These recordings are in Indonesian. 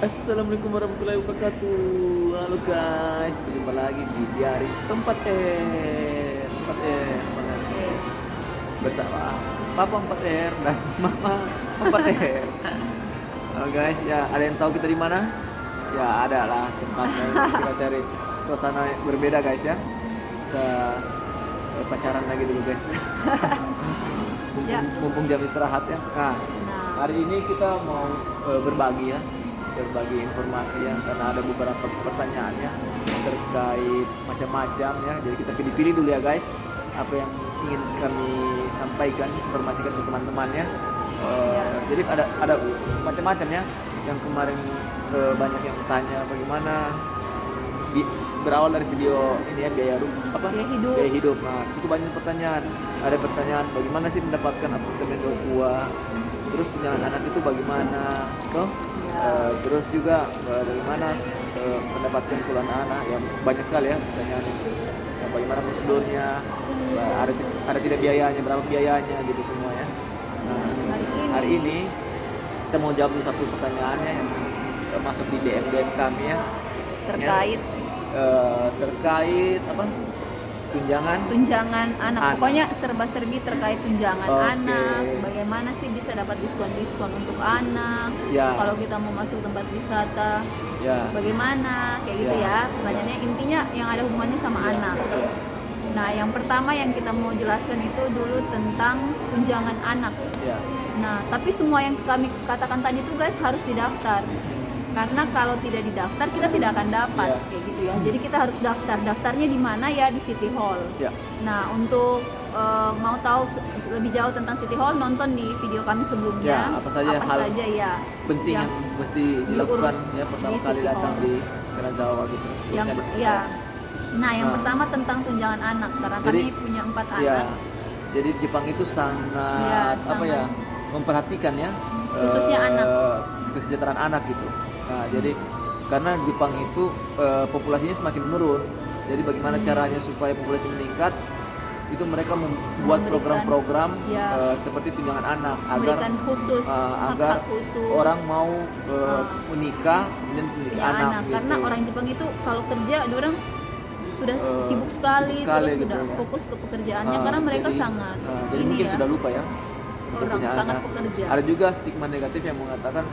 Assalamualaikum warahmatullahi wabarakatuh. Halo guys, berjumpa lagi di Diari Tempat Tempat bersama Papa 4R dan Mama 4R. Halo guys, ya ada yang tahu kita di mana? Ya ada lah tempatnya. Kita cari suasana yang berbeda guys ya. Kita pacaran lagi dulu guys. Mumpung jam istirahat ya. Nah, hari ini kita mau berbagi informasi ya, karena ada beberapa pertanyaan ya terkait macam-macam ya. Jadi kita pilih-pilih dulu ya guys, apa yang ingin kami sampaikan, informasikan ke teman-temannya. Jadi ada macam-macam ya. Yang kemarin banyak yang tanya bagaimana berawal dari video ini ya, biaya hidup. Nah, situ banyak pertanyaan. Ada pertanyaan bagaimana sih mendapatkan apartemen 2 terus tunjangan anak itu bagaimana toh. Terus juga bagaimana mendapatkan sekolah anak-anak, yang banyak sekali ya pertanyaan itu. Bagaimana prosedurnya, ada tidak biayanya, berapa biayanya gitu semua ya. Nah, hari ini kita mau jawab satu pertanyaannya yang masuk di DM kami ya, terkait apa, tunjangan anak. Pokoknya serba-serbi terkait tunjangan anak. Bagaimana sih bisa dapat diskon untuk anak? Ya. Kalau kita mau masuk tempat wisata, ya. Bagaimana? Kayak gitu ya. Pertanyaannya intinya yang ada hubungannya sama anak. Nah, yang pertama yang kita mau jelaskan itu dulu tentang tunjangan anak. Ya. Nah, tapi semua yang kami katakan tadi itu guys harus didaftar. Karena kalau tidak didaftar kita tidak akan dapat, kayak gitu ya. Jadi kita harus daftar. Daftarnya di mana ya? Di City Hall. Nah, untuk mau tahu lebih jauh tentang City Hall, nonton di video kami sebelumnya. Apa saja hal ya penting yang mesti dilakukan ya pertama kali datang di Kanazawa gitu. Nah, yang pertama tentang tunjangan anak, karena kami punya 4 anak. Jadi Jepang itu sangat memperhatikan ya, khususnya anak, kesejahteraan anak gitu. Nah, jadi karena Jepang itu populasinya semakin menurun. Jadi bagaimana caranya supaya populasi meningkat? Itu mereka membuat program-program seperti tunjangan anak agar orang mau menikah dan memiliki anak gitu. Karena orang Jepang itu kalau kerja, orang sudah sibuk sekali terus gitu, sudah fokus ke pekerjaannya, karena mereka sangat jadi mungkin sudah lupa ya untuk orang punya sangat anak. pekerja. Ada juga stigma negatif yang mengatakan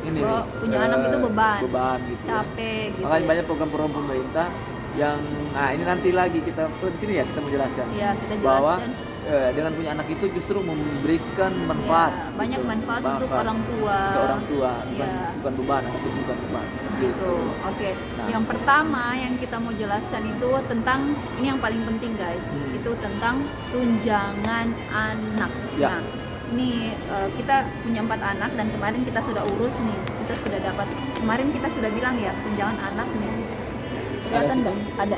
ini punya anak itu beban gitu, capek gitu. Makanya banyak program-program pemerintah yang ini nanti lagi kita di sini ya kita menjelaskan bahwa dengan punya anak itu justru memberikan manfaat, banyak manfaat untuk orang tua, bukan beban, itu bukan beban gitu. Nah, yang pertama yang kita mau jelaskan itu tentang ini yang paling penting guys, itu tentang tunjangan anak. Nah, ini kita punya 4 anak dan kemarin kita sudah urus nih, kita sudah dapat, kemarin kita sudah bilang ya tunjangan anak nih, kelihatan nggak? Ada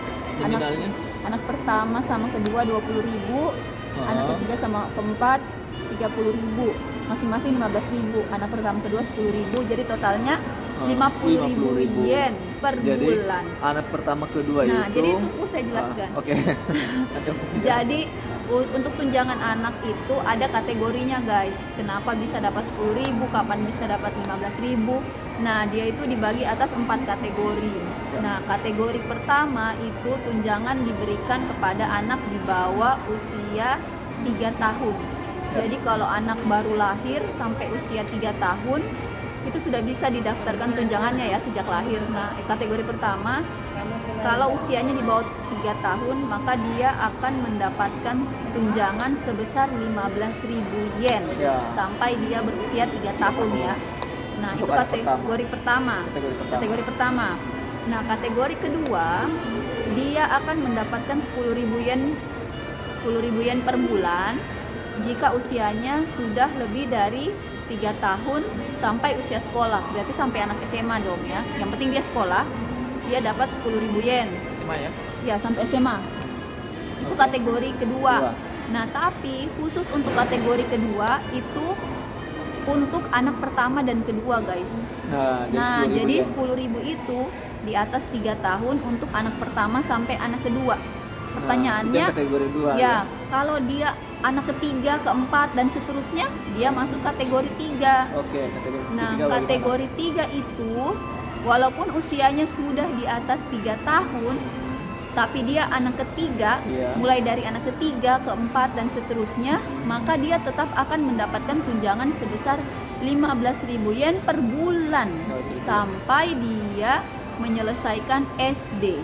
anak pertama sama kedua 20.000, anak ketiga sama keempat 30.000, masing-masing 15.000, anak pertama kedua 10.000, jadi totalnya 50.000 yen per bulan. Anak pertama kedua nah, jadi itu saya jelaskan. Jadi untuk tunjangan anak itu ada kategorinya guys. Kenapa bisa dapat 10.000, kapan bisa dapat 15.000? Nah, dia itu dibagi atas 4 kategori. Nah, kategori pertama itu tunjangan diberikan kepada anak di bawah usia 3 tahun. Jadi kalau anak baru lahir sampai usia 3 tahun itu sudah bisa didaftarkan tunjangannya ya sejak lahir. Nah, kategori pertama kalau usianya di bawah 3 tahun maka dia akan mendapatkan tunjangan sebesar 15.000 yen sampai dia berusia 3 tahun ya. Nah, itu kategori pertama. Nah, kategori kedua dia akan mendapatkan 10.000 yen per bulan jika usianya sudah lebih dari 3 tahun sampai usia sekolah. Berarti sampai anak SMA dong ya. Yang penting dia sekolah, dia dapat 10.000 yen. SMA ya? Ya, sampai SMA. Itu kategori kedua. Nah, tapi khusus untuk kategori kedua itu untuk anak pertama dan kedua guys. Nah, jadi 10.000 itu di atas 3 tahun untuk anak pertama sampai anak kedua. Pertanyaannya, kategori 2 ya, Kalau dia anak ketiga, keempat dan seterusnya, dia masuk kategori 3. Oke, kategori Nah, ketiga kategori 3 itu walaupun usianya sudah di atas 3 tahun, tapi dia anak ketiga, Iya. mulai dari anak ketiga, keempat dan seterusnya, maka dia tetap akan mendapatkan tunjangan sebesar 15.000 yen per bulan sampai dia menyelesaikan SD.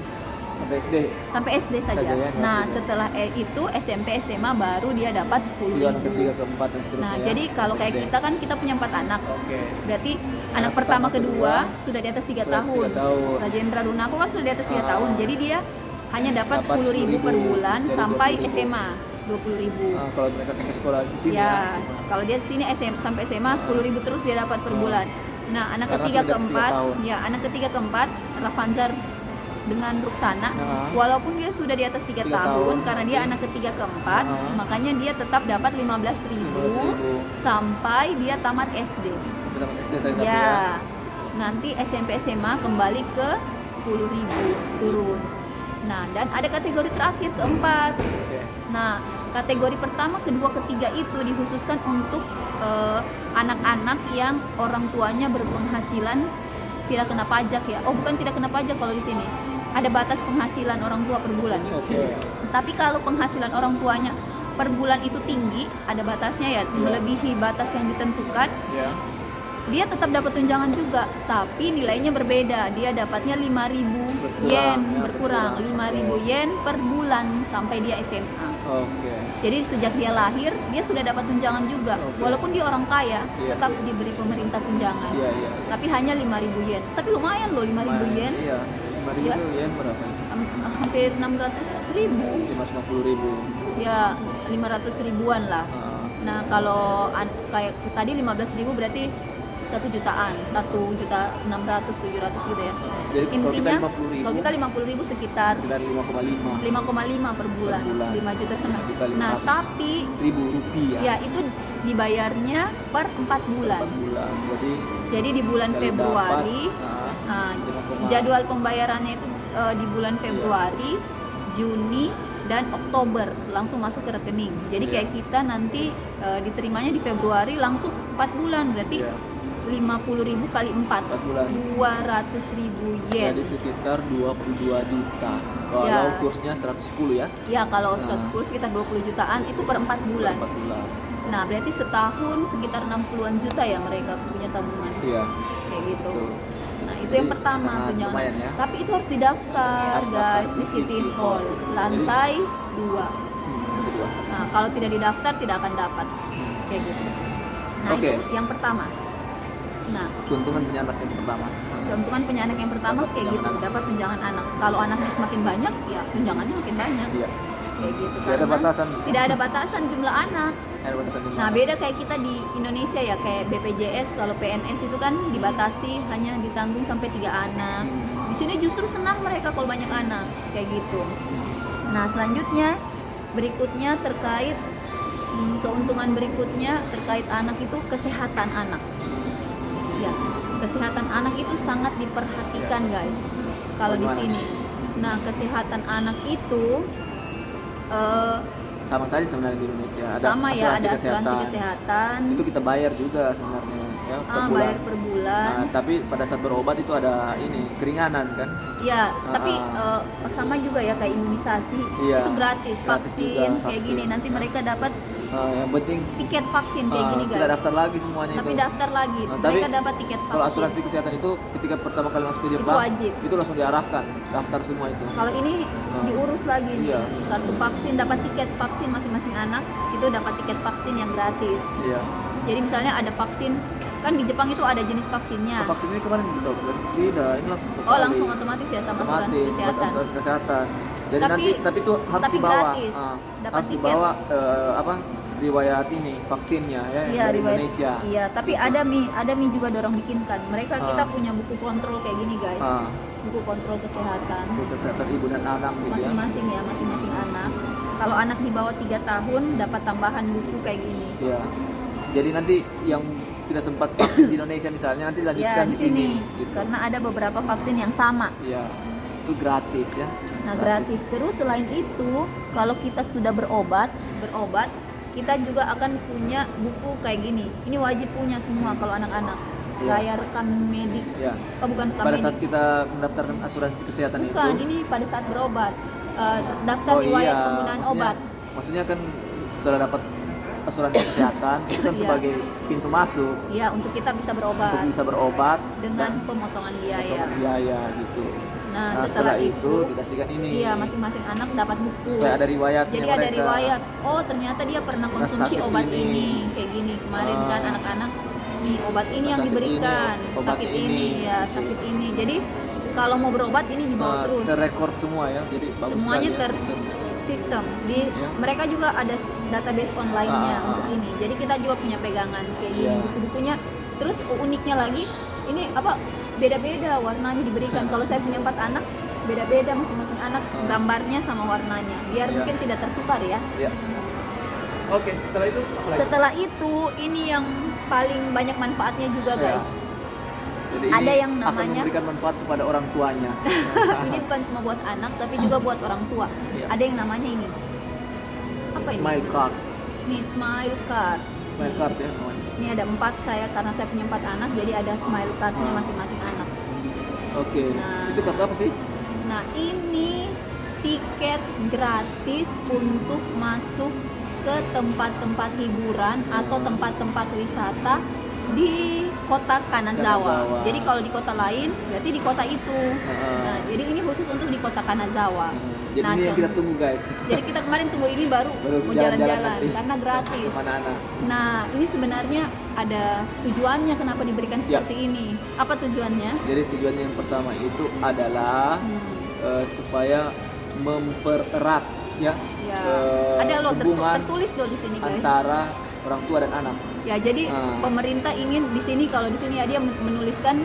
sampai SD. Sampai SD saja. Saja ya, Nah, SD. setelah itu SMP, SMA baru dia dapat 10.000. Itu anak ketiga, keempat dan seterusnya. Nah, ya. jadi kalau kayak SD. kita kan kita punya 4 anak. Oke. Berarti anak pertama, kedua sudah di atas 3 Sudah tahun. 3 tahun. Rajendra Runako kan sudah di atas 3 tahun. Jadi dia hanya dapat Dapat 10.000 per 10.000 bulan dari sampai 20.000. SMA 20.000. Kalau mereka sampai sekolah di sini Ya, SMA. kalau dia sini sampai SMA 10.000 terus dia dapat per bulan. Nah, anak Karena ketiga sudah di atas 3 keempat, tahun. ya anak ketiga keempat Rafanzar dengan Ruksana, Nah. walaupun dia sudah di atas 3 3 tahun, tahun, karena dia oke. anak ketiga keempat, Nah. makanya dia tetap dapat 15.000 15.000 sampai dia tamat SD. sampai tamat SD saya tapi Ya, nanti SMP SMA kembali ke 10.000 turun. Nah, dan ada kategori terakhir keempat. Oke. Nah, kategori pertama, kedua, ketiga itu dikhususkan untuk anak-anak yang orang tuanya berpenghasilan tidak kena pajak ya. Oh, bukan tidak kena pajak kalau di sini. Ada batas penghasilan orang tua per bulan. Oke. Tapi kalau penghasilan orang tuanya per bulan itu tinggi, ada batasnya ya, melebihi batas yang ditentukan, Ya. dia tetap dapat tunjangan juga, tapi nilainya berbeda. Dia dapatnya 5.000 Berkurang, yen, ya, berkurang berkurang. 5.000 yen per bulan sampai dia SMA. Oke. Jadi sejak dia lahir, dia sudah dapat tunjangan juga. Oke. Walaupun dia orang kaya, Iya. tetap diberi pemerintah tunjangan. Iya, iya. Tapi hanya 5.000 yen. Tapi lumayan loh 5.000 yen. Iya. 5.000 Ya. yen berapa? Hampir 600.000. 550.000. Ya, 500 ribuan lah. Nah, kalau kayak tadi 15.000 berarti 1 jutaan, 1.600.000, 700 gitu ya. Jadi kalau kita Intinya 50.000, kalau kita 50.000 sekitar sekitar 5,5 5,5 per bulan, Per bulan. 5 juta setengah. 5.500.000 Nah, tapi ribu rupiah ya itu dibayarnya per 4 bulan. 4 bulan. Jadi di bulan sekali Februari, dapat, nah, 5,5. jadwal pembayarannya itu di bulan Februari, Juni dan Oktober langsung masuk ke rekening. Jadi Iya. kayak kita nanti diterimanya di Februari langsung 4 bulan, berarti Iya. 50.000 kali 4, 4 bulan. 200.000 yen. Jadi sekitar 22 juta. Kalau Ya. kursnya 110 ya. Ya kalau Nah. 110 sekitar 20 jutaan itu per 4 bulan. 4 bulan. Nah, berarti setahun sekitar 60-an juta ya mereka punya tabungan. Iya. Kayak gitu. Betul. Nah, itu Jadi yang pertama sangat tunjangan. lumayan ya. Tapi itu harus didaftar, Harus guys, daftar di di City City Hall, Hall. lantai 2. Yang kedua. Nah, kalau tidak didaftar tidak akan dapat. Kayak gitu. Nah, Oke. itu yang pertama. Nah, Keuntungan punya anak yang pertama. keuntungan punya anak yang pertama Dapat kayak tunjangan gitu, anak. dapat tunjangan anak. Kalau anaknya semakin banyak, ya tunjangannya makin banyak. Iya. Kayak gitu. Tidak ada Karena batasan. Tidak ada batasan jumlah anak. Ada batasan jumlah Nah, anak. beda kayak kita di Indonesia ya, kayak BPJS, kalau PNS itu kan dibatasi hanya ditanggung sampai 3 anak. Di sini justru senang mereka kalau banyak anak, kayak gitu. Nah, selanjutnya berikutnya terkait keuntungan berikutnya terkait anak itu kesehatan anak. Ya, kesehatan anak itu sangat diperhatikan, guys. Kalau di Bagaimana? sini. Nah, kesehatan anak itu Sama saja sebenarnya di Indonesia. Ada sama ya, ada asuransi kesehatan. Itu kita bayar juga sebenarnya ya per bulan. Bayar per bulan. Nah, tapi pada saat berobat itu ada ini keringanan kan? Ya, tapi sama juga ya kayak imunisasi. Iya, Itu gratis, gratis vaksin juga, kayak vaksin. gini. Nanti mereka dapat Yang penting tiket vaksin kayak gini, kita guys. daftar lagi semuanya Tapi itu. daftar lagi. Nah, Mereka tapi dapat tiket Kalau vaksin. asuransi kesehatan itu ketika pertama kali masuk ke Itu Jepang wajib. itu langsung diarahkan daftar semua itu. Kalau ini diurus lagi nih. Iya. Kartu vaksin, dapat tiket vaksin masing-masing anak, itu dapat tiket vaksin yang gratis. Iya. Jadi misalnya ada vaksin, kan di Jepang itu ada jenis vaksinnya. Vaksin ini kemarin kita tidak, ini langsung satu Oh, kali. langsung otomatis ya sama asuransi Otomatis, kesehatan. asuransi kesehatan. Jadi Tapi- tapi itu harus tapi dibawa. gratis. Dapat Harus tiket. dibawa riwayat ini vaksinnya ya Iya, dari riwayat. Indonesia. Iya, tapi Gitu. ada mi juga dorong bikinkan. Mereka kita Ah. punya buku kontrol kayak gini, guys. Ah. Buku kontrol kesehatan Untuk kesehatan ibu dan anak gitu ya. masing-masing ya, masing-masing anak. Kalau anak di bawah 3 tahun dapat tambahan buku kayak gini. Iya. Jadi nanti yang tidak sempat vaksin di Indonesia misalnya nanti Ya, lanjutkan di di sini. sini. Gitu. Karena ada beberapa vaksin yang sama. Iya. itu gratis ya. Nah, gratis. Terus selain itu, kalau kita sudah berobat, kita juga akan punya buku kayak gini. Ini wajib punya semua kalau anak-anak. Iya. Kayak rekam medik. Ya. Oh, bukan rekam Pada medik. saat kita mendaftarkan asuransi kesehatan Bukan, itu. ini pada saat berobat. Daftar riwayat penggunaan obat. Maksudnya kan setelah dapat asuransi kesehatan itu kan Iya. sebagai pintu masuk Ya, untuk kita bisa berobat untuk bisa berobat dengan dan pemotongan biaya. potongan biaya gitu. Nah, Setelah setelah itu dikasihkan ini. Iya, masing-masing anak dapat buku. Supaya ada riwayatnya Jadi ada mereka. riwayat. Oh, ternyata dia pernah konsumsi sakit obat ini. ini. Kayak gini kemarin kan anak-anak nih obat ini yang Sakit diberikan, ini, obat sakit ini. ini, ya sakit ini. Jadi kalau mau berobat ini dibawa terus. Terrekord semua ya. Jadi bagus Semuanya sekali ya sistemnya. sistem di Ya. mereka juga ada database online-nya untuk ini. Jadi kita juga punya pegangan kayak gini Iya. buku-bukunya. Terus uniknya lagi ini apa beda-beda warnanya diberikan. Kalau saya punya 4 anak beda-beda masing-masing anak gambarnya sama warnanya biar Iya. mungkin tidak tertukar ya. Ya. Oke, setelah itu apa lagi? Setelah itu ini yang paling banyak manfaatnya juga Ya. guys. Jadi ada ini yang akan namanya- memberikan manfaat kepada orang tuanya. Ini bukan cuma buat anak tapi juga buat orang tua. Iya. Ada yang namanya ini. Apa ini? Smile card. Nih smile card. Smile card ya namanya. Ini ada 4 saya karena saya punya 4 anak jadi ada smile cardnya masing-masing anak. Oke. Nah. Itu kartu apa sih? Nah ini tiket gratis untuk masuk ke tempat-tempat hiburan atau tempat-tempat wisata di kota Kanazawa. Kanazawa. Jadi kalau di kota lain berarti di kota itu. Nah jadi ini khusus untuk di kota Kanazawa. Jadi Nah, ini yang kita contoh- tunggu guys. Jadi kita kemarin tunggu ini baru mau jalan-jalan jalan-jalan nanti. karena gratis. Kemana anak? Nah, ini sebenarnya ada tujuannya kenapa diberikan Ya. seperti ini. Apa tujuannya? Jadi tujuannya yang pertama itu adalah supaya mempererat ya, Ya. Ada loh hubungan tertulis loh di sini guys. antara orang tua dan anak. Ya, jadi pemerintah ingin di sini kalau di sini ya dia menuliskan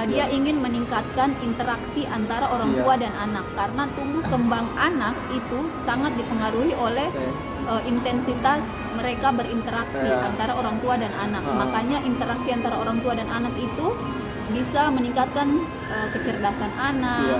dia ingin meningkatkan interaksi antara orang Iya. tua dan anak karena tumbuh kembang anak itu sangat dipengaruhi oleh intensitas mereka berinteraksi Iya. antara orang tua dan anak. Makanya interaksi antara orang tua dan anak itu bisa meningkatkan kecerdasan anak, Iya.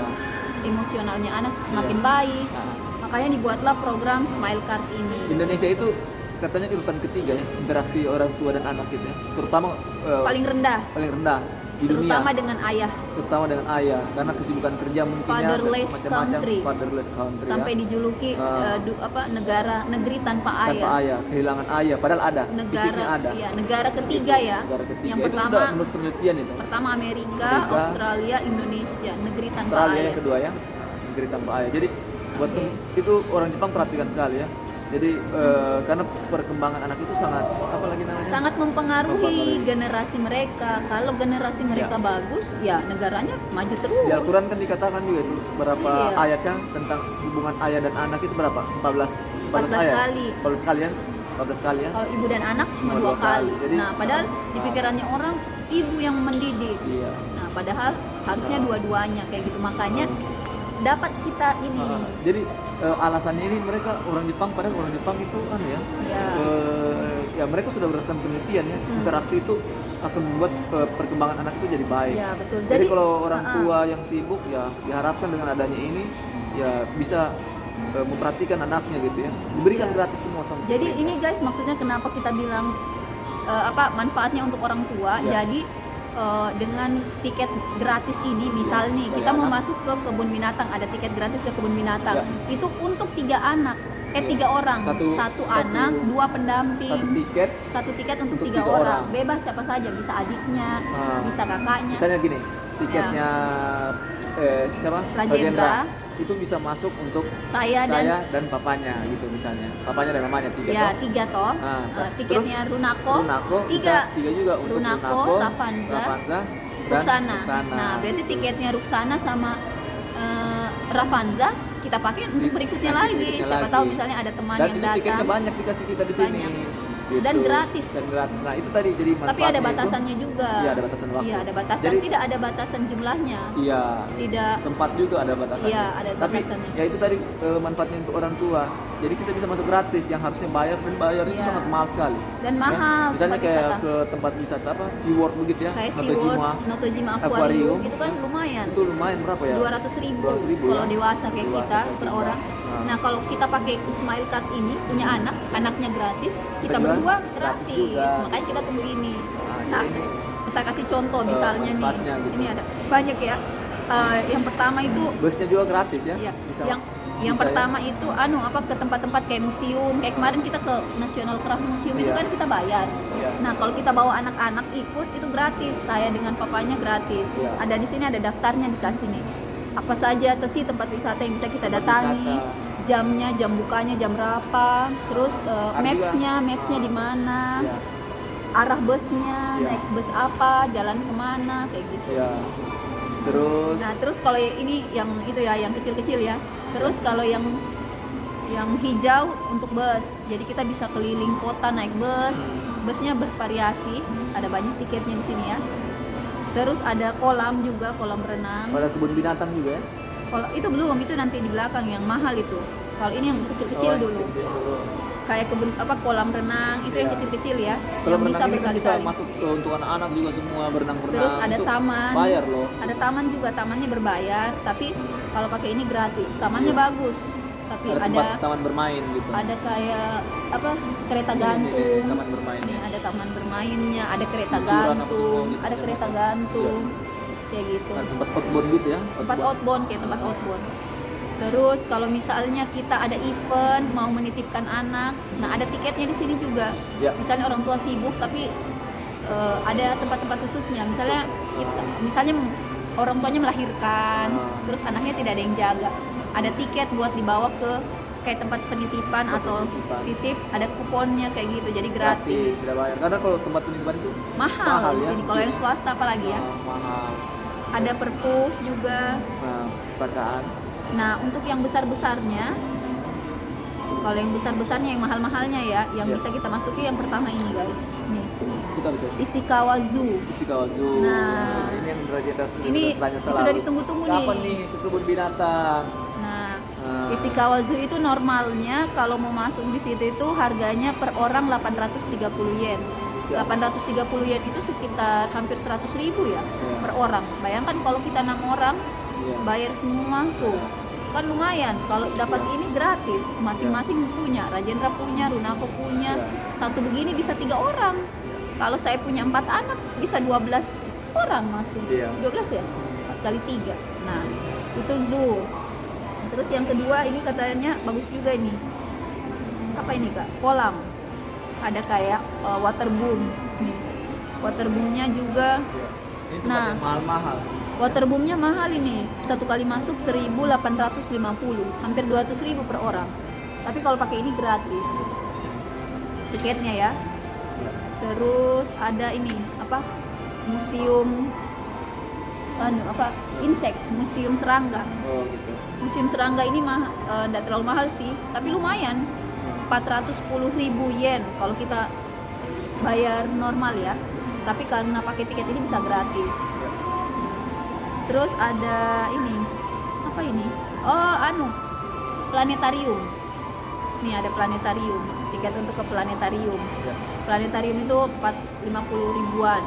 emosionalnya anak semakin Iya. baik. Nah, Makanya dibuatlah program Smile Card ini. Indonesia itu katanya urutan ketiga ya interaksi orang tua dan anak gitu ya. Terutama Paling rendah, paling rendah di dunia. terutama dengan ayah. Terutama dengan ayah karena kesibukan kerja mungkin Fatherless macam-macam country. fatherless country Sampai ya. dijuluki negeri tanpa Tanpa ayah. ayah, kehilangan ayah padahal ada, fisiknya ada. Iya, negara ketiga ya. Negara ketiga. Yang Itu pertama sudah menurut penelitian itu. pertama Amerika, Amerika, Australia, Indonesia, negeri tanpa Australia ayah. yang kedua ya, negeri tanpa ayah. Jadi buat itu orang Jepang perhatikan sekali ya. Jadi karena perkembangan anak itu sangat apa lagi namanya? Sangat mempengaruhi Mempengaruhi. generasi mereka. Kalau generasi mereka Ya. bagus, ya negaranya maju terus. Di Al-Quran kan dikatakan juga itu berapa Iya. ayatnya tentang hubungan ayah dan anak itu berapa? 14 14 ayat. kali. 14 kali ya. 14 kali ya. Kalau ibu dan anak cuma Cuma 2 2 kali. kali. Jadi Nah, padahal sangat- di pikirannya orang ibu yang mendidik. Iya. Nah, padahal harusnya dua-duanya kayak gitu. Makanya dapat kita ini. Jadi alasannya ini mereka orang Jepang padahal orang Jepang itu kan ya. Ya. Ya mereka sudah berdasarkan penelitian ya. Interaksi itu akan membuat perkembangan anak itu jadi baik. Ya, betul. Jadi kalau orang tua yang sibuk ya diharapkan dengan adanya ini ya bisa memperhatikan anaknya gitu ya. Diberikan gratis semua sama Jadi pemerintah. ini guys maksudnya kenapa kita bilang manfaatnya untuk orang tua. Ya. Jadi dengan tiket gratis ini misal nih dari kita mau anak. masuk ke kebun binatang, ada tiket gratis ke kebun binatang. Ya. Itu untuk 3 anak. Ya. 3 orang. Satu- Satu anak, 2 pendamping. satu tiket Satu tiket untuk Untuk 3 3 orang. orang. Bebas siapa saja, bisa adiknya, bisa kakaknya. misalnya gini tiketnya siapa Rajendra. itu bisa masuk untuk Saya dan papanya gitu misalnya papanya dan mamanya tiga ya toh. 3 toh. Tiketnya Runako. Runako 3. tiga juga untuk Runako, Rafanza, dan Ruksana. Ruksana. Nah, berarti tiketnya Ruksana sama Rafanza kita pakai untuk berikutnya Nanti lagi. berikutnya Siapa lagi. tahu misalnya ada teman dan yang itu tiketnya datang. banyak dikasih kita di sini Banyak. gitu. Dan gratis. Nah itu tadi jadi Tapi ada manfaatnya itu- batasannya juga. Iya ada batasan waktu Iya, ada batasan. jadi Tidak ada batasan jumlahnya. iya Tidak. tempat juga ada batasannya. Iya, ada Tapi batasannya. ya itu tadi manfaatnya untuk orang tua. jadi kita bisa masuk gratis, yang harusnya bayar dan bayar itu Iya. sangat mahal sekali. Dan mahal Misalnya tempat kayak wisata. ke tempat wisata apa SeaWorld begitu ya, Kayak Notojima SeaWorld, Notojima Aquarium itu kan lumayan. itu lumayan berapa ya? 200.000 200.000 kalau ya? dewasa kayak Dewasa kita kayak per kita. orang. Nah. Nah, kalau kita pakai Smile Card ini punya anak, anaknya gratis, kita Kita juga berdua gratis gratis. juga. Makanya kita tunggu ini. Nah, Nah, ini saya kasih contoh misalnya nih. manfaatnya gitu. Ini ada banyak ya. Yang pertama itu busnya juga gratis ya? ya, Bisa, yang bisa pertama itu ke tempat-tempat kayak museum. Kayak kemarin kita ke National Craft Museum itu Iya. kan kita bayar. Iya. Nah, kalau kita bawa anak-anak ikut itu gratis. Saya dengan papanya gratis. Iya. Ada di sini ada daftarnya dikasih nih. Apa saja tuh sih tempat wisata yang bisa kita Tempat datangi, wisata. jamnya, jam bukanya jam berapa, terus Ada mapsnya di mana, Iya. arah busnya, Iya. naik bus apa, jalan kemana, kayak gitu. Iya. Terus Nah, terus kalau ini yang itu ya, yang kecil-kecil ya. Terus kalau yang hijau untuk bus. Jadi kita bisa keliling kota naik bus. Busnya bervariasi, ada banyak tiketnya di sini ya. Terus ada kolam juga, kolam renang. pada kebun binatang juga ya? Kalau itu belum, itu nanti di belakang yang mahal itu. Kalau ini yang kecil-kecil Oh, dulu. kecil dulu. Kayak kolam renang itu yang Iya. kecil-kecil ya, Kalau yang bisa berenang ini kan bisa berkali-kali. masuk untuk anak-anak juga semua berenang-berenang. Terus ada itu taman. Bayar loh. Ada taman juga, tamannya berbayar, tapi kalau pakai ini gratis. Tamannya Iya. bagus, tapi Ada tempat taman bermain gitu. ada kayak kereta Ini, gantung. taman bermain. Nih, ada taman bermainnya, ada kereta Lucuran apa semua gantung, gitu. ada kereta gantung, kayak gitu. Ada tempat outbound gitu ya? Tempat outbound, kayak tempat outbound. Terus kalau misalnya kita ada event mau menitipkan anak, nah ada tiketnya di sini juga. Ya. Misalnya orang tua sibuk tapi ada tempat-tempat khususnya. Misalnya orang tuanya melahirkan, terus anaknya tidak ada yang jaga. Ada tiket buat dibawa ke kayak tempat penitipan Tempat atau penitipan. titip, ada kuponnya kayak gitu. Jadi gratis. Tidak bayar. Karena kalau tempat penitipan itu Mahal di ya, sini. Kalau yang swasta apalagi ya. mahal. Ada perpus juga. Nah, perpustakaan. Nah, untuk yang besar-besarnya, kalau yang besar-besarnya, yang mahal-mahalnya ya, yang Iya. bisa kita masuki yang pertama ini guys. Nih, Betul. Ishikawa Zoo. Ishikawa Zoo. Nah, ini yang derajat ini sudah ditunggu-tunggu nih. Kapan nih ke kebun binatang? Nah, Nah, Ishikawa Zoo itu normalnya kalau mau masuk di situ itu harganya per orang 830 yen. Ya. 830 yen itu sekitar hampir 100.000 ya Iya. per orang. Bayangkan kalau kita 6 orang Iya. bayar semua tuh. Kan lumayan kalau dapat Iya. ini gratis, masing-masing punya, Rajendra punya, Runako punya. Iya. Satu begini bisa 3 orang. Kalau saya punya 4 anak bisa 12 orang masuk. Iya. 12 ya? 4 kali 3. Nah, itu zoo. Terus yang kedua ini katanya bagus juga ini. Apa ini Kak? Kolam. Ada kayak waterboom. Nih. Waterboomnya juga. Iya. Ini tempat Nah. yang mahal-mahal. Waterboomnya mahal ini, satu kali masuk 1.850, hampir 200.000 per orang. Tapi kalau pakai ini gratis, tiketnya ya. Terus ada ini museum insek, museum serangga. Oh gitu. Museum serangga ini tidak terlalu mahal sih, tapi lumayan. 410.000 yen kalau kita bayar normal ya. Tapi karena pakai tiket ini bisa gratis. Terus ada ini, apa ini? Oh, planetarium. Nih ada planetarium, tiket untuk ke planetarium. Ya. Planetarium itu 450 ribuan.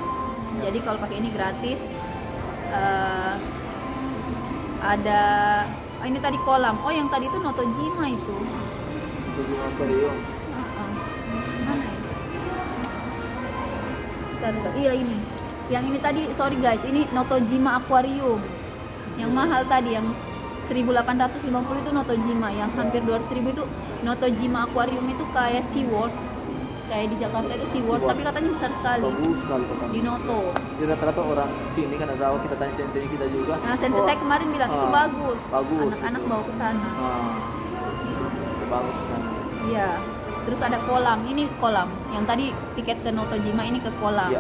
Jadi kalau pakai ini gratis. Ada ini tadi kolam. Oh, yang tadi itu Notojima itu. Notojima Aquarium. Mana ya? Bentar. Iya ini. Yang ini tadi, sorry guys, ini Notojima Aquarium. Yang mahal tadi yang 1.850 itu Notojima, yang hampir 200.000 itu Notojima Aquarium itu kayak SeaWorld. Kayak di Jakarta itu SeaWorld, tapi katanya besar sekali. Bagus sekali kotanya. Di Noto. Jadi rata-rata orang sini kan Azawa, kita tanya sensei kita juga. Nah, sensei saya kemarin bilang itu bagus. Bagus. Anak-anak gitu. bawa ke sana. Itu bagus kan. Iya. Terus ada kolam. Ini kolam. Yang tadi tiket ke Notojima, ini ke kolam. Iya.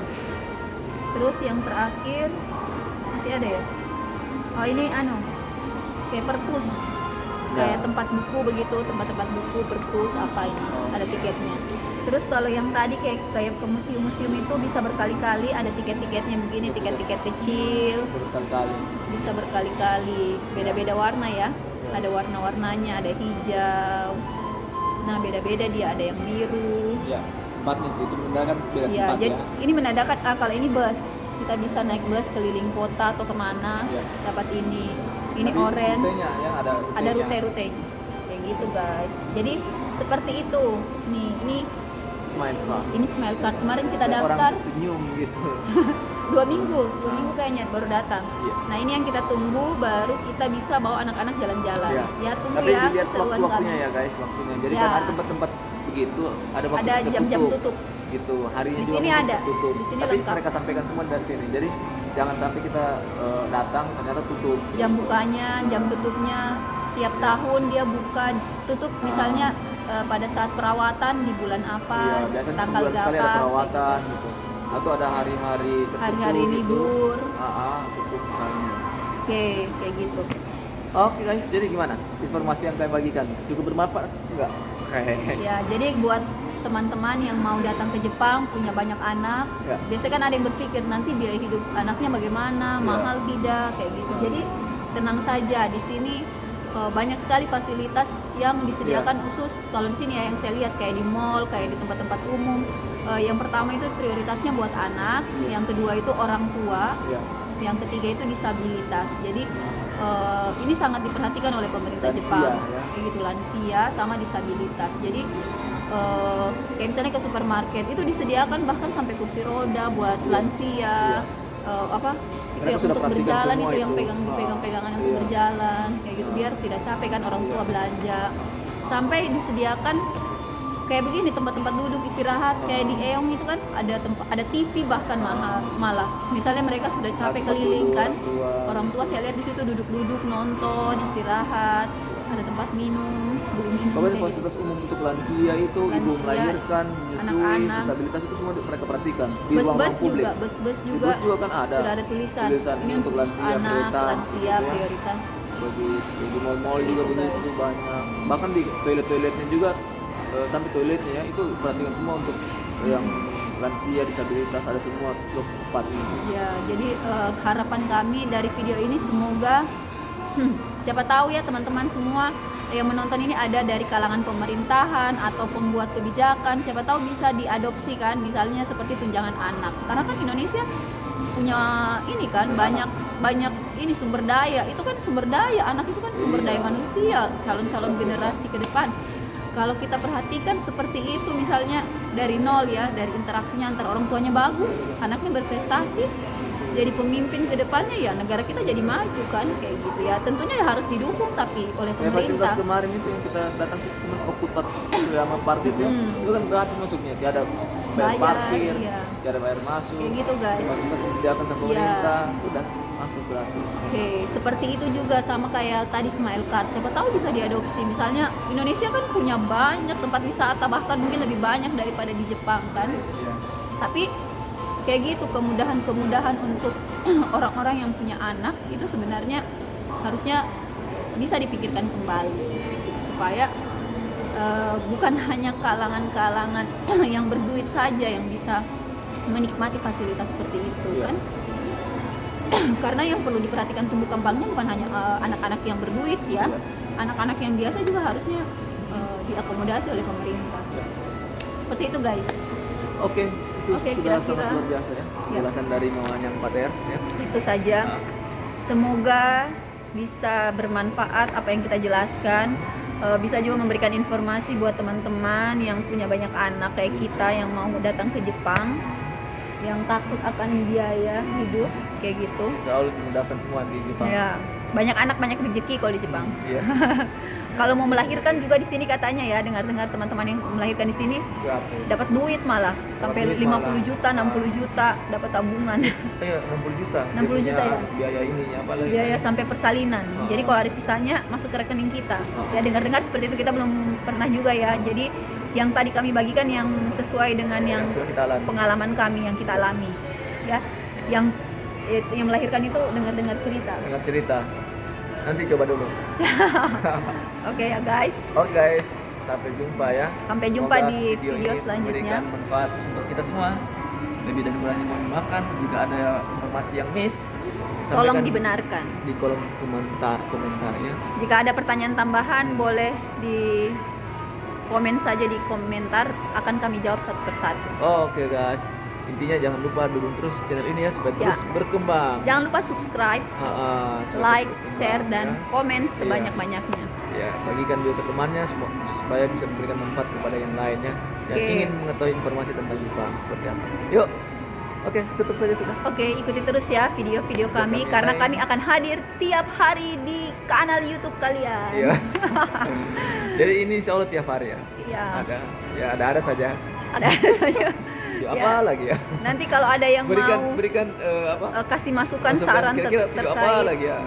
Terus yang terakhir masih ada ya? Oh, ini kayak perpus. Kayak tempat buku begitu, tempat-tempat buku, perpus apa ini. Ada tiketnya. Terus kalau yang tadi kayak ke museum-museum itu bisa berkali-kali, ada tiket-tiketnya begini, tiket-tiket kecil. Berkali-kali. Bisa berkali-kali. Beda-beda warna ya. Ada warna-warnanya, ada hijau, Nah beda-beda dia, ada yang biru. Ya, tempatnya itu mendadak beda Ya, tempat jadi ya. ini menandakan kalau ini bus, kita bisa naik bus keliling kota atau kemana, Ya. dapat ini. Ini Tapi orange, rutenya ya, ada rute-rute, kayak gitu guys. Jadi seperti itu. Nih, Smile card. ini smile card. Kemarin kita Setiap daftar orang senyum gitu. 2 minggu kayaknya baru datang. Iya. Nah ini yang kita tunggu, baru kita bisa bawa anak-anak jalan-jalan. Iya. Ya tunggu Tapi ya dilihat keseruan waktunya kami. ya guys, waktunya. Jadi Ya. kan ada tempat-tempat begitu, ada waktu Ada jam-jam tutup. gitu. Harinya Di juga sini mungkin ada. tutup. Di sini Tapi lengkap. mereka sampaikan semua dari sini. Jadi jangan sampai kita datang ternyata tutup. Jam bukanya, jam tutupnya tiap tahun dia buka tutup misalnya pada saat perawatan di bulan apa, Iya, biasanya tanggal sebulan sekali ada berapa. perawatan gitu. Atau ada hari-hari tertentu Hari-hari gitu. libur. Tutup misalnya. Oke, kayak gitu. Oke guys, jadi gimana? Informasi yang kami bagikan cukup bermanfaat enggak? Oke. Ya, jadi buat teman-teman yang mau datang ke Jepang punya banyak anak, Ya. biasanya kan ada yang berpikir nanti biaya hidup anaknya bagaimana, Ya. mahal tidak, kayak gitu. Jadi tenang saja, di sini banyak sekali fasilitas yang disediakan khusus. Kalau di sini ya yang saya lihat kayak di mall, kayak di tempat-tempat umum. Yang pertama itu prioritasnya buat anak, yang kedua itu orang tua, Ya. yang ketiga itu disabilitas. Jadi ini sangat diperhatikan oleh pemerintah Lansia, Jepang, ya. kayak gitu, lansia sama disabilitas. Jadi kayak misalnya ke supermarket itu disediakan bahkan sampai kursi roda buat lansia, apa itu Mereka yang sudah untuk perhatikan berjalan, semua itu yang itu. pegangan-pegangan untuk Iya. berjalan, kayak gitu biar tidak capek kan orang tua belanja. Sampai disediakan kayak begini tempat-tempat duduk istirahat kayak di Eong itu kan ada TV bahkan malah misalnya mereka sudah capek Tempat keliling duduk, kan, orang orang tua saya lihat di situ duduk-duduk nonton istirahat, ada tempat minum Pokoknya kayak gitu. fasilitas umum untuk lansia itu, ibu Lansia, melahirkan, menyusui, anak-anak. disabilitas itu semua mereka perhatikan di ruang-ruang Bus-bus publik. juga, bus-bus Di juga bus juga kan ada. sudah ada tulisan, ini untuk lansia, anak prioritas, lansia gitu ya. prioritas. Begitu. Di mall-mall juga Gitu, begitu guys. banyak. Bahkan di toilet-toiletnya juga sampai toiletnya ya itu perhatikan semua untuk yang lansia, disabilitas, ada semua tempatnya. Ya, jadi harapan kami dari video ini semoga siapa tahu ya teman-teman semua yang menonton ini ada dari kalangan pemerintahan atau pembuat kebijakan, siapa tahu bisa diadopsikan misalnya seperti tunjangan anak. Karena kan Indonesia punya ini kan banyak ini sumber daya. Itu kan sumber daya, anak itu kan sumber daya manusia, calon-calon generasi ke depan. Kalau kita perhatikan seperti itu misalnya dari nol ya, dari interaksinya antar orang tuanya bagus, anaknya berprestasi, jadi pemimpin ke depannya ya negara kita jadi maju kan kayak gitu ya. Tentunya ya harus didukung tapi oleh Ya fasilitas pemerintah. kemarin itu yang kita datang ke teman Okupat sama Park itu ya, itu kan gratis masuknya, tiada bayar Bayar, parkir, iya. tiada bayar masuk. Kayak gitu guys. Fasilitas disediakan sama Iya. pemerintah, udah masuk gratis. Oke, seperti itu juga sama kayak tadi Smile Card. Siapa tahu bisa diadopsi. Misalnya Indonesia kan punya banyak tempat wisata bahkan mungkin lebih banyak daripada di Jepang kan. Iya. Tapi kayak gitu kemudahan-kemudahan untuk orang-orang yang punya anak itu sebenarnya harusnya bisa dipikirkan kembali gitu, supaya bukan hanya kalangan-kalangan yang berduit saja yang bisa menikmati fasilitas seperti itu Iya. kan. Karena yang perlu diperhatikan tumbuh kembangnya bukan hanya anak-anak yang berduit ya, Iya. anak-anak yang biasa juga harusnya diakomodasi oleh pemerintah. Seperti itu guys. Oke, itu Oke, sudah kira-kira. sangat luar biasa ya penjelasan dari Mawanyang Pater ya. Itu saja. Semoga bisa bermanfaat apa yang kita jelaskan. Bisa juga memberikan informasi buat teman-teman yang punya banyak anak kayak kita yang mau datang ke Jepang, yang takut akan biaya hidup kayak gitu. Insya Allah dimudahkan semua di Jepang. Ya, banyak anak banyak rezeki kalau di Jepang. Iya. Kalau mau melahirkan juga di sini katanya ya, dengar-dengar teman-teman yang melahirkan di sini Gratis. dapat duit malah sampai duit 50 malah. juta, 60 juta dapat tabungan. Iya, 60 juta. 60 juta Dia ya? punya biaya ininya apalagi. Biaya sampai persalinan. Oh. Jadi kalau ada sisanya masuk ke rekening kita. Oh. Ya dengar-dengar seperti itu, kita belum pernah juga ya. Jadi yang tadi kami bagikan yang sesuai dengan yang sudah kita alami. pengalaman kami yang kita alami. Ya. Yang melahirkan itu dengar-dengar cerita. Dengan cerita. Nanti coba dulu. Oke ya guys. Oke guys, sampai jumpa ya. Sampai jumpa Semoga di video ini selanjutnya. memberikan manfaat untuk kita semua. Lebih dan kurangnya mohon dimaafkan jika ada informasi yang miss. Tolong sampaikan dibenarkan. di kolom komentar ya. Jika ada pertanyaan tambahan boleh komen saja di komentar, akan kami jawab satu persatu. Oke guys, intinya jangan lupa dukung terus channel ini ya supaya terus berkembang. Jangan lupa subscribe, like, share, dan komen sebanyak-banyaknya. Ya, bagikan juga ke temannya supaya bisa memberikan manfaat kepada yang lainnya yang ingin mengetahui informasi tentang Jepang seperti apa. Yuk, oke, tutup saja sudah. Oke, ikuti terus ya video-video kami karena kami akan hadir tiap hari di kanal YouTube kalian. Iya. Jadi ini insya Allah tiap hari ya. Iya. Ada saja. Ada saja. Video apa lagi ya? Nanti kalau ada yang berikan mau kasih masukan saran kira-kira video apa lagi ya?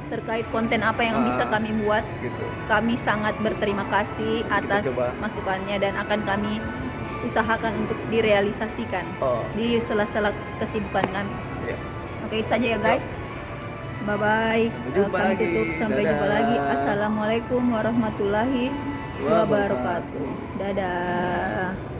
Terkait konten apa yang bisa kami buat, gitu. Kami sangat berterima kasih atas masukannya dan akan kami usahakan untuk direalisasikan di sela-sela kesibukan kami. Ya. Oke, itu saja ya guys. Bye bye. Kami tutup, sampai jumpa lagi. Assalamualaikum warahmatullahi wabarakatuh. Dadah.